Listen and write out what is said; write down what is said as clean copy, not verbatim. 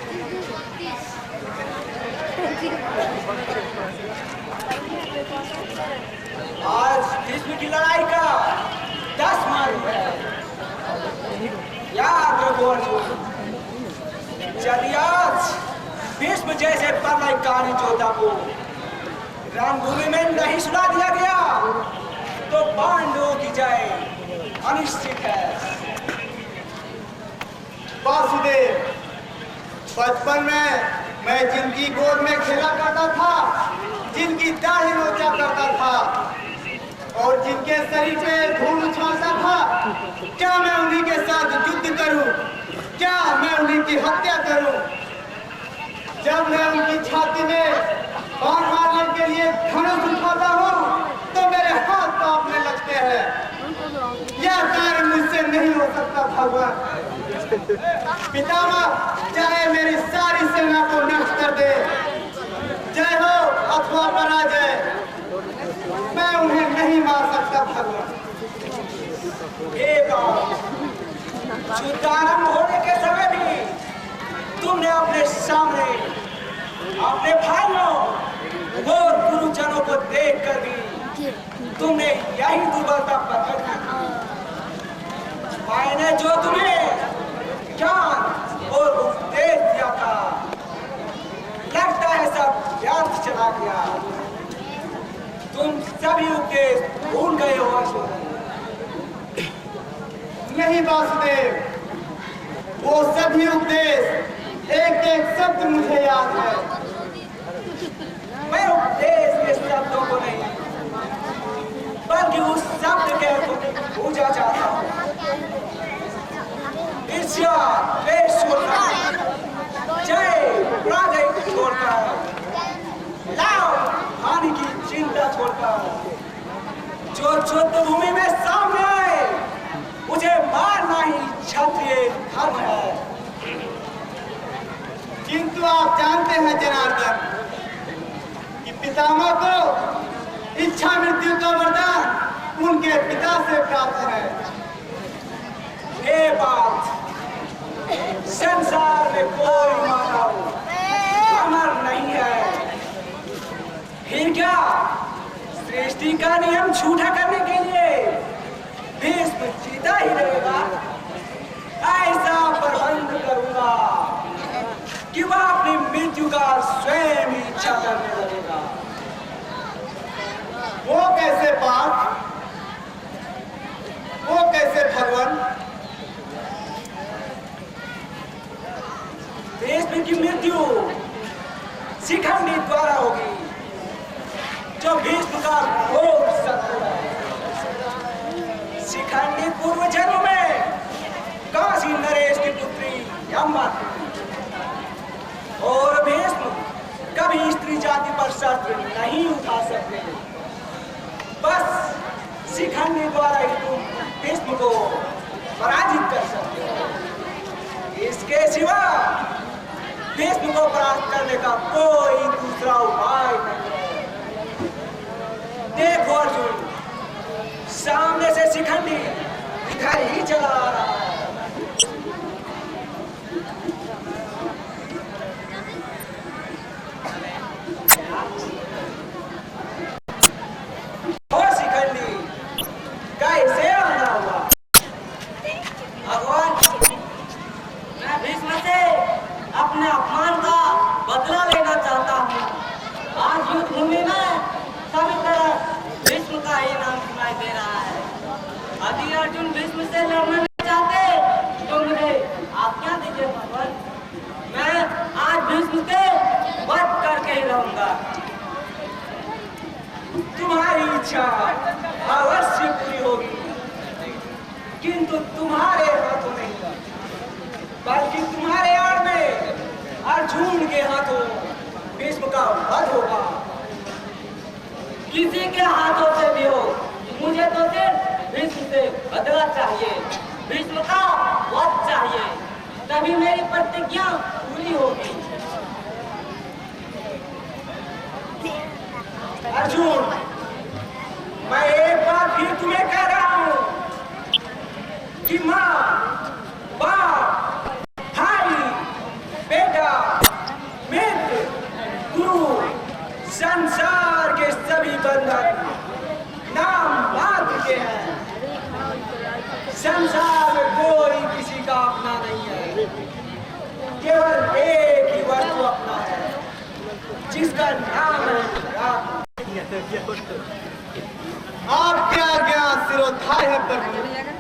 आज भीष्म की लड़ाई का 10 मार्ग है। याद रखो अर्जुन, यदि आज भीष्म जैसे पराक्रमी योद्धा को रणभूमि में नहीं सुना दिया गया तो पांडवों की जय अनिश्चित है। वासुदेव, बचपन में मैं जिनकी गोद में खेला करता था, जिनकी दाढ़ी नोचा करता था और जिनके शरीर पे धूल उछालता था, क्या मैं उन्हीं के साथ युद्ध करूं? क्या मैं उन्हीं की हत्या करूं? जब मैं उनकी छाती में बाण मारने के लिए धनुष उठाता हूं तो मेरे हाथ कांपने लगते हैं। यह कार्य मुझसे नहीं हो सकता भगवान। पितामह, चाहे मेरी सारी सेना को नष्ट कर दे, जय हो अथवा पराजय, मैं उन्हें नहीं मार सकता भगवान। युद्ध आरंभ होने के समय भी तुमने अपने सामने अपने भाइयों और गुरुजनों को देखकर भी तुमने यही दुर्बलता प्रकट की। मैंने जो तुम्हें ज्ञान और उपदेश दिया था, लगता है सब व्यर्थ चला गया। तुम सभी उपदेश भूल गए हो अर्जुन। नहीं वासुदेव, वो सभी उपदेश एक एक शब्द मुझे याद है। मैं उपदेश के शब्दों को नहीं बल्कि उस शब्द के पूजा चाहता हूँ। ईर्ष्या, द्वेष छोड़कर, जय पराजय छोड़कर, लाभ हानि की चिंता छोड़कर, जो युद्ध भूमि में सामने आए मुझे मारना ही क्षत्रिय धर्म है। किंतु आप जानते हैं जनार्दन कि पितामह को इच्छा मृत्यु का वरदान उनके पिता से प्राप्त है। ये बात संसार में कोई मानव अमर नहीं है। फिर क्या सृष्टि का नियम झूठा करने के लिए भीष्म जीता ही रहेगा? ऐसा प्रबंध करूंगा कि वह अपनी मृत्यु का स्वयं ही इच्छा करने लगेगा। वो कैसे बात? वो कैसे भगवान? भीष्म की मृत्यु शिखंडी द्वारा होगी, जो भीष्म का घोर शत्रु है। शिखंडी पूर्व जन्म में काशी नरेश की पुत्री अम्बा थी और भीष्म कभी स्त्री जाति पर शस्त्र नहीं उठा सकते। बस शिखंडी द्वारा ही तुम भीष्म को पराजित कर सकते हो। इसके सिवा भीष्म को परास्त करने का कोई दूसरा उपाय नहीं है। देखो अर्जुन, सामने से शिखंडी इधर ही चला आ रहा है। और शिखंडी कैसे आना हुआ? भगवान, मैं भीष्म से अपने अपमान का बदला लेना चाहता हूँ। आज युद्ध भूमि में सभी तरफ भीष्म का ही नाम सुनाई दे रहा है। यदि अर्जुन भीष्म से लड़ना नहीं चाहते तो मुझे आज्ञा दीजिए भगवान। मैं आज भीष्म के वध करके ही रहूंगा। तुम्हारी इच्छा अवश्य पूरी होगी, किंतु तुम्हारे हाथों नहीं बल्कि तुम्हारे आड़ में अर्जुन के हाथों भीष्म का वध होगा। किसी के हाथों से भी हो, मुझे तो सिर्फ भीष्म से बदला चाहिए, भीष्म का वध चाहिए, तभी मेरी प्रतिज्ञा पूरी होगी। अर्जुन, मैं एक बार फिर तुम्हें कह रहा हूं कि माँ, बाप, भाई, बेटा बंधन नाम मात्र के हैं। संसार में कोई किसी का अपना नहीं है, केवल एक ही वस्तु अपना है, जिसका नाम है आत्मा। आपके आज्ञा सिरोधार्य है प्रभु।